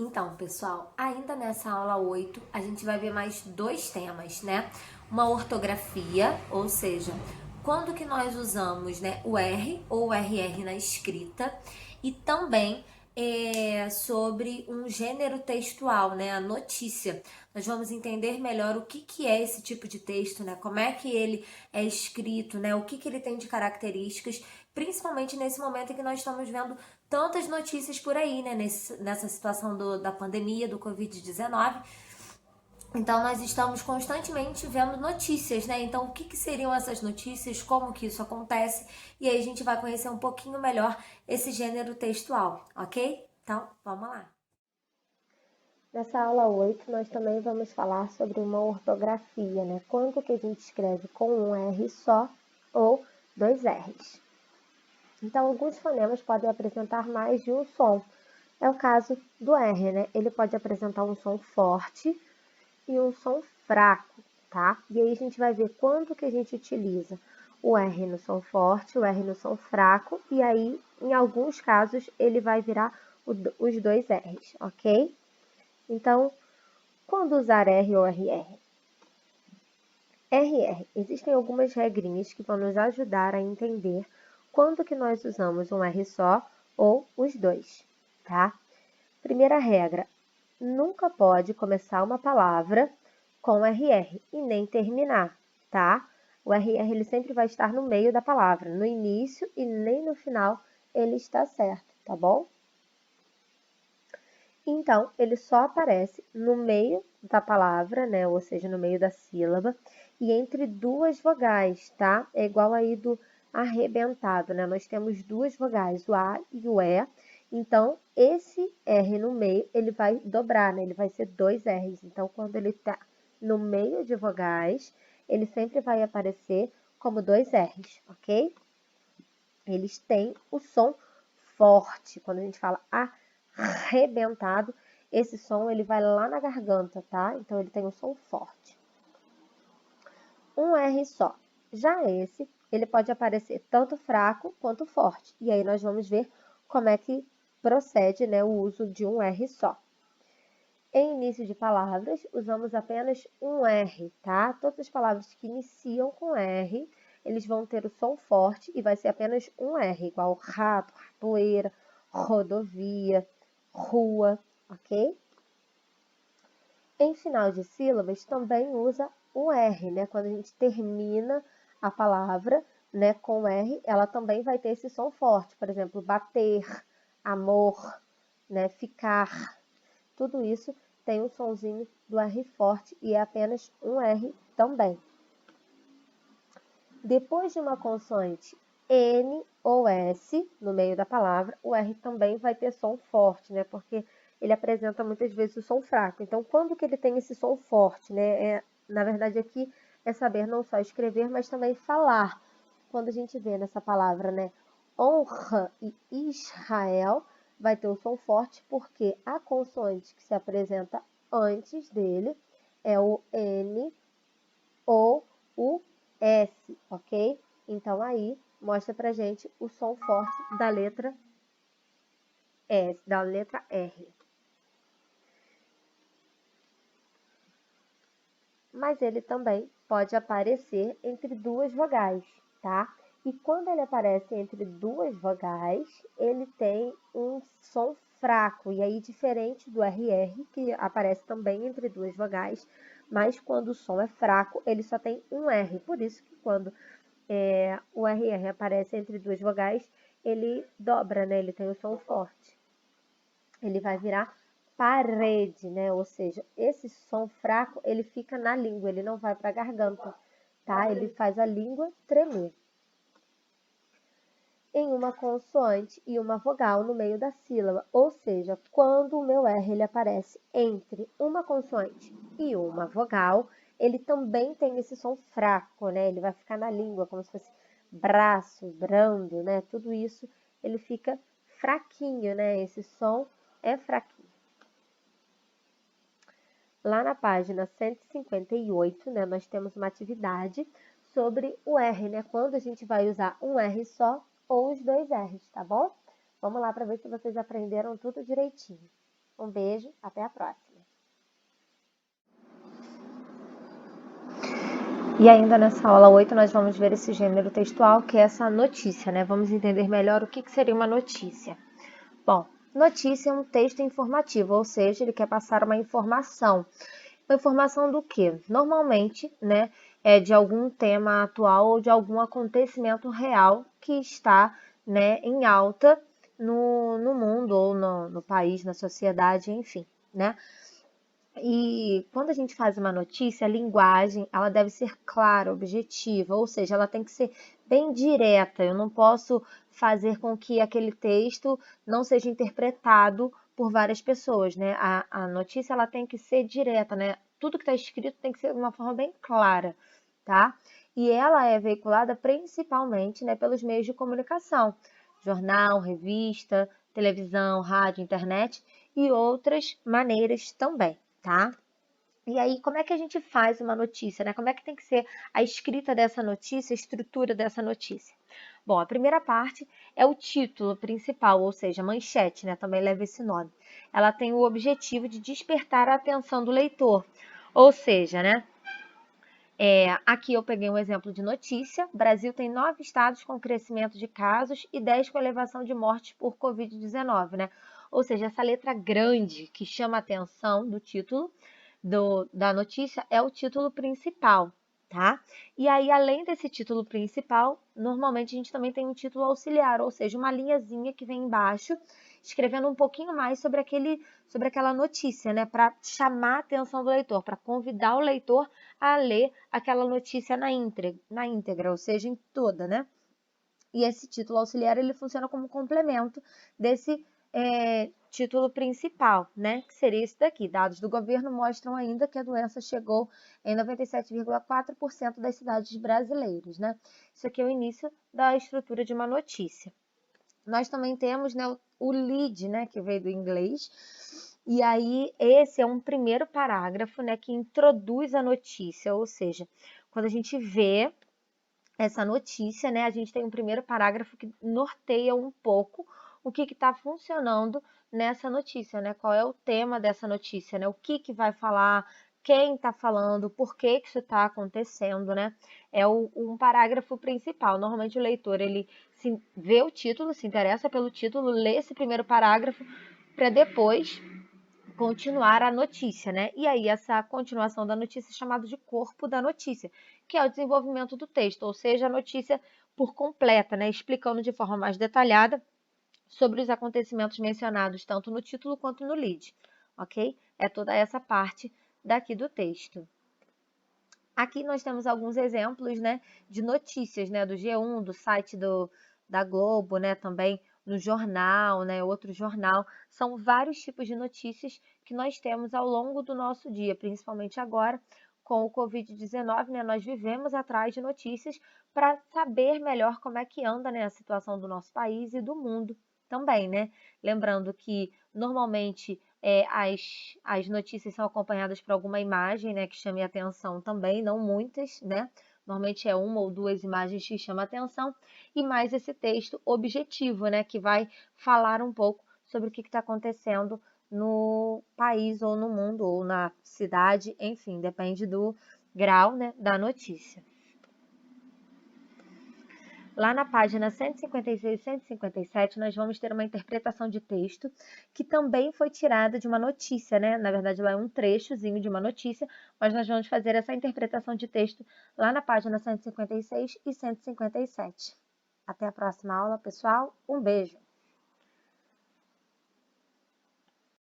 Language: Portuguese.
Então, pessoal, ainda nessa aula 8, a gente vai ver mais dois temas, né? Uma ortografia, ou seja, quando que nós usamos, né, o R ou o RR na escrita, e também sobre um gênero textual, né, a notícia. Nós vamos entender melhor o que é esse tipo de texto, né, como é que ele é escrito, né, o que ele tem de características, principalmente nesse momento em que nós estamos vendo tantas notícias por aí, né, nessa situação da pandemia, do Covid-19. Então, nós estamos constantemente vendo notícias, né? Então, o que seriam essas notícias, como que isso acontece, e aí a gente vai conhecer um pouquinho melhor esse gênero textual, ok? Então, vamos lá. Nessa aula 8, nós também vamos falar sobre uma ortografia, né? Quando que a gente escreve com um R só ou dois R's. Então, alguns fonemas podem apresentar mais de um som. É o caso do R, né? Ele pode apresentar um som forte e um som fraco, tá? E aí a gente vai ver quando que a gente utiliza o R no som forte, o R no som fraco, e aí, em alguns casos, ele vai virar os dois R's, ok? Então, quando usar R ou RR? RR. Existem algumas regrinhas que vão nos ajudar a entender quando que nós usamos um R só ou os dois, tá? Primeira regra, nunca pode começar uma palavra com RR e nem terminar, tá? O RR ele sempre vai estar no meio da palavra, no início e nem no final ele está certo, tá bom? Então, ele só aparece no meio da palavra, né? Ou seja, no meio da sílaba e entre duas vogais, tá? É igual aí do arrebentado, né? Nós temos duas vogais, o A e o E. Então, esse R no meio, ele vai dobrar, né? Ele vai ser dois R's. Então, quando ele tá no meio de vogais, ele sempre vai aparecer como dois R's, ok? Eles têm o som forte. Quando a gente fala arrebentado, esse som ele vai lá na garganta, tá? Então ele tem um som forte. Um R só. Já esse, ele pode aparecer tanto fraco quanto forte. E aí nós vamos ver como é que procede, né, o uso de um R só. Em início de palavras, usamos apenas um R, tá? Todas as palavras que iniciam com R, eles vão ter o som forte e vai ser apenas um R, igual rato, ratoeira, rodovia, rua, ok? Em final de sílabas, também usa o R, né? Quando a gente termina a palavra, né, com R, ela também vai ter esse som forte. Por exemplo, bater, amor, né, ficar. Tudo isso tem um sonzinho do R forte e é apenas um R também. Depois de uma consoante N ou S no meio da palavra, o R também vai ter som forte, né? Porque ele apresenta muitas vezes o som fraco. Então, quando que ele tem esse som forte, né? Na verdade, aqui é saber não só escrever, mas também falar. Quando a gente vê nessa palavra, né? Honra e Israel, vai ter o som forte porque a consoante que se apresenta antes dele é o N ou o S, ok? Então, aí, mostra pra gente o som forte da letra S, da letra R. Mas ele também pode aparecer entre duas vogais, tá? E quando ele aparece entre duas vogais, ele tem um som fraco, e aí diferente do RR, que aparece também entre duas vogais, mas quando o som é fraco, ele só tem um R. Por isso que quando o RR aparece entre duas vogais, ele dobra, né? Ele tem o som forte. Ele vai virar parede, né? Ou seja, esse som fraco, ele fica na língua, ele não vai para a garganta, tá? Ele faz a língua tremer. Em uma consoante e uma vogal no meio da sílaba, ou seja, quando o meu R ele aparece entre uma consoante e uma vogal, ele também tem esse som fraco, né? Ele vai ficar na língua, como se fosse braço, brando, né? Tudo isso ele fica fraquinho, né? Esse som é fraquinho. Lá na página 158, né, nós temos uma atividade sobre o R, né? Quando a gente vai usar um R só ou os dois R's, tá bom? Vamos lá para ver se vocês aprenderam tudo direitinho. Um beijo, até a próxima. E ainda nessa aula 8 nós vamos ver esse gênero textual, que é essa notícia, né? Vamos entender melhor o que seria uma notícia. Bom, notícia é um texto informativo, ou seja, ele quer passar uma informação. Uma informação do quê? Normalmente, né, é de algum tema atual ou de algum acontecimento real que está, né, em alta no mundo ou no país, na sociedade, enfim, né? E quando a gente faz uma notícia, a linguagem, ela deve ser clara, objetiva, ou seja, ela tem que ser bem direta. Eu não posso fazer com que aquele texto não seja interpretado por várias pessoas, né? A notícia, ela tem que ser direta, né? Tudo que está escrito tem que ser de uma forma bem clara, tá? E ela é veiculada principalmente, né, pelos meios de comunicação, jornal, revista, televisão, rádio, internet e outras maneiras também, tá? E aí, como é que a gente faz uma notícia, né? Como é que tem que ser a escrita dessa notícia, a estrutura dessa notícia? Bom, a primeira parte é o título principal, ou seja, manchete, né? Também leva esse nome. Ela tem o objetivo de despertar a atenção do leitor, ou seja, né? Aqui eu peguei um exemplo de notícia. Brasil tem 9 estados com crescimento de casos e 10 com elevação de mortes por Covid-19, né? Ou seja, essa letra grande que chama a atenção do título da notícia é o título principal, tá? E aí, além desse título principal, normalmente a gente também tem um título auxiliar, ou seja, uma linhazinha que vem embaixo, escrevendo um pouquinho mais sobre aquela notícia, né? Para chamar a atenção do leitor, para convidar o leitor a ler aquela notícia na íntegra, ou seja, em toda, né? E esse título auxiliar, ele funciona como complemento desse título principal, né? Que seria esse daqui. Dados do governo mostram ainda que a doença chegou em 97,4% das cidades brasileiras, né? Isso aqui é o início da estrutura de uma notícia. Nós também temos, né, o lead, né, que veio do inglês. E aí, esse é um primeiro parágrafo, né, que introduz a notícia, ou seja, quando a gente vê essa notícia, né, a gente tem um primeiro parágrafo que norteia um pouco o que está funcionando nessa notícia, né? Qual é o tema dessa notícia, né? O que vai falar, quem está falando, por que isso está acontecendo, né? É um parágrafo principal. Normalmente o leitor, ele vê o título, se interessa pelo título, lê esse primeiro parágrafo para depois continuar a notícia, né? E aí essa continuação da notícia é chamada de corpo da notícia, que é o desenvolvimento do texto, ou seja, a notícia por completa, né? Explicando de forma mais detalhada sobre os acontecimentos mencionados tanto no título quanto no lead, ok? É toda essa parte daqui do texto. Aqui nós temos alguns exemplos, né, de notícias, né, do G1, do site da Globo, né, também no jornal, né, outro jornal. São vários tipos de notícias que nós temos ao longo do nosso dia, principalmente agora com o Covid-19, né, nós vivemos atrás de notícias para saber melhor como é que anda, né, a situação do nosso país e do mundo também, né? Lembrando que normalmente as notícias são acompanhadas por alguma imagem, né, que chame a atenção também, não muitas, né? Normalmente é uma ou duas imagens que chamam a atenção, e mais esse texto objetivo, né, que vai falar um pouco sobre o que está acontecendo no país ou no mundo ou na cidade, enfim, depende do grau, né, da notícia. Lá na página 156 e 157, nós vamos ter uma interpretação de texto que também foi tirada de uma notícia, né? Na verdade, lá é um trechozinho de uma notícia, mas nós vamos fazer essa interpretação de texto lá na página 156 e 157. Até a próxima aula, pessoal. Um beijo!